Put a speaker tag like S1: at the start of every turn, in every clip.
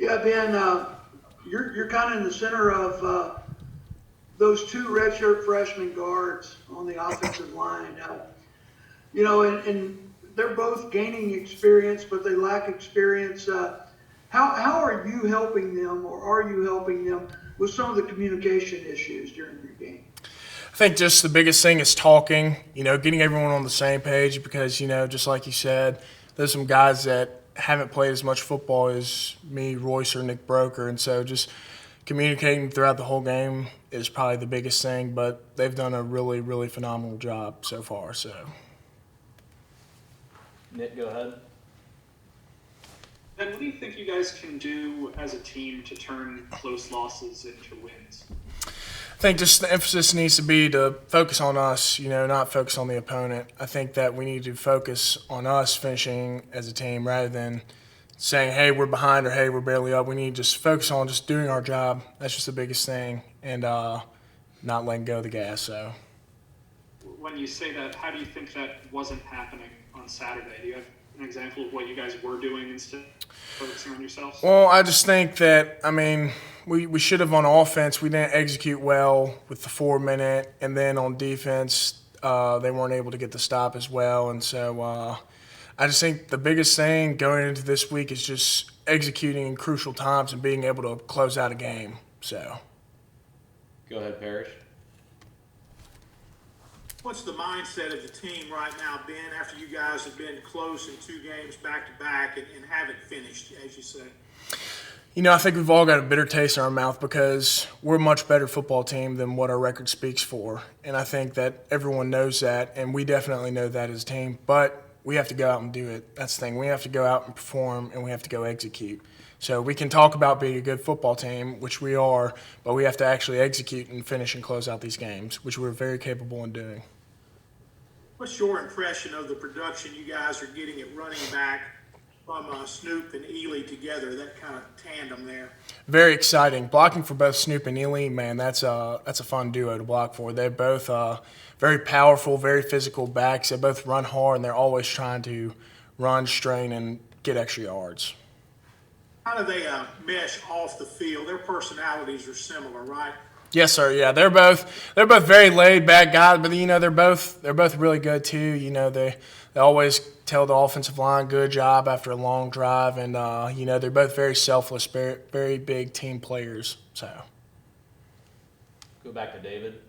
S1: Yeah, Ben, you're kind of in the center of those two redshirt freshman guards on the offensive line. And they're both gaining experience, but they lack experience. How are you helping them, or are you helping them with some of the communication issues during your game?
S2: I think just the biggest thing is talking, getting everyone on the same page because, just like you said, there's some guys that haven't played as much football as me, Royce, or Nick Broker. And so just communicating throughout the whole game is probably the biggest thing, but they've done a really, really phenomenal job so far. So,
S3: Nick, go ahead.
S4: And what do you think you guys can do as a team to turn close losses into wins?
S2: I think just the emphasis needs to be to focus on us, not focus on the opponent. I think that we need to focus on us finishing as a team rather than saying, hey, we're behind or hey, we're barely up. We need to just focus on just doing our job. That's just the biggest thing, and not letting go of the gas. So,
S4: when you say that, how do you think that wasn't happening on Saturday? Do you have an example of what you guys were doing instead of focusing on yourselves?
S2: Well, I just think that, we should have on offense. We didn't execute well with the 4 minute, and then on defense, they weren't able to get the stop as well. And so I just think the biggest thing going into this week is just executing in crucial times and being able to close out a game. So,
S3: Go ahead, Parrish.
S5: What's the mindset of the team right now, Ben, after you guys have been close in 2 games back-to-back and haven't finished, as you say?
S2: I think we've all got a bitter taste in our mouth because we're a much better football team than what our record speaks for. And I think that everyone knows that, and we definitely know that as a team. But we have to go out and do it. That's the thing. We have to go out and perform, and we have to go execute. So we can talk about being a good football team, which we are, but we have to actually execute and finish and close out these games, which we're very capable in doing.
S5: What's your impression of the production you guys are getting at running back from Snoop and Ely together, that kind of tandem there?
S2: Very exciting. Blocking for both Snoop and Ely, man, that's a fun duo to block for. They're both very powerful, very physical backs. They both run hard, and they're always trying to run, strain, and get extra yards.
S5: How do they mesh off the field? Their personalities are similar, right?
S2: Yes, sir. Yeah, they're both very laid back guys, but they're both really good too. They always tell the offensive line good job after a long drive, and they're both very selfless, very, very big team players. So
S3: Go back to David.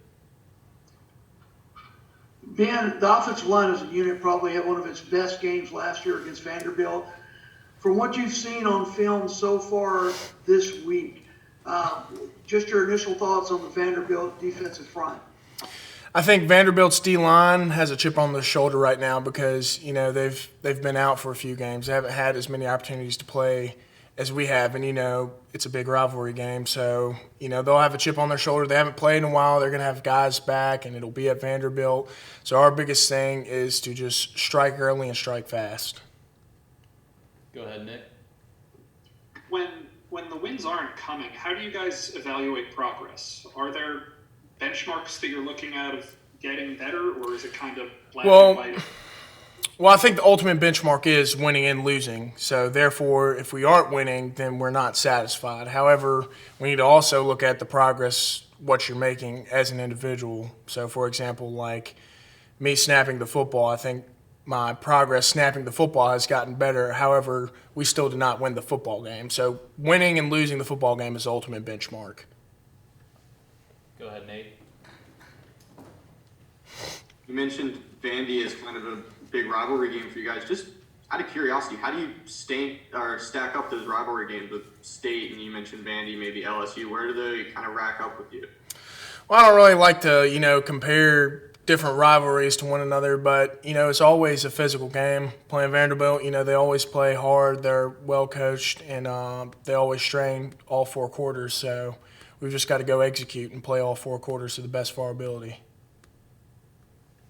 S1: Ben, the offensive line as a unit probably had one of its best games last year against Vanderbilt. From what you've seen on film so far this week, just your initial thoughts on the Vanderbilt defensive front.
S2: I think Vanderbilt's D-line has a chip on their shoulder right now because they've been out for a few games. They haven't had as many opportunities to play as we have, and it's a big rivalry game, so they'll have a chip on their shoulder. They haven't played in a while. They're going to have guys back, and it'll be at Vanderbilt. So our biggest thing is to just strike early and strike fast.
S3: Go ahead, Nick.
S4: When the wins aren't coming, how do you guys evaluate progress? Are there benchmarks that you're looking at of getting better, or is it kind of black and white?
S2: Well, I think the ultimate benchmark is winning and losing. So, therefore, if we aren't winning, then we're not satisfied. However, we need to also look at the progress, what you're making as an individual. So, for example, like me snapping the football, I think my progress snapping the football has gotten better. However, we still did not win the football game. So, winning and losing the football game is the ultimate benchmark.
S3: Go ahead, Nate.
S6: You mentioned Vandy as kind of a big rivalry game for you guys. Just out of curiosity, how do you stack up those rivalry games with State, and you mentioned Vandy, maybe LSU? Where do they kind of rack up with you?
S2: Well, I don't really like to, compare different rivalries to one another, but, it's always a physical game. Playing Vanderbilt, they always play hard. They're well coached, and they always strain all 4 quarters. So we've just got to go execute and play all 4 quarters to the best of our ability.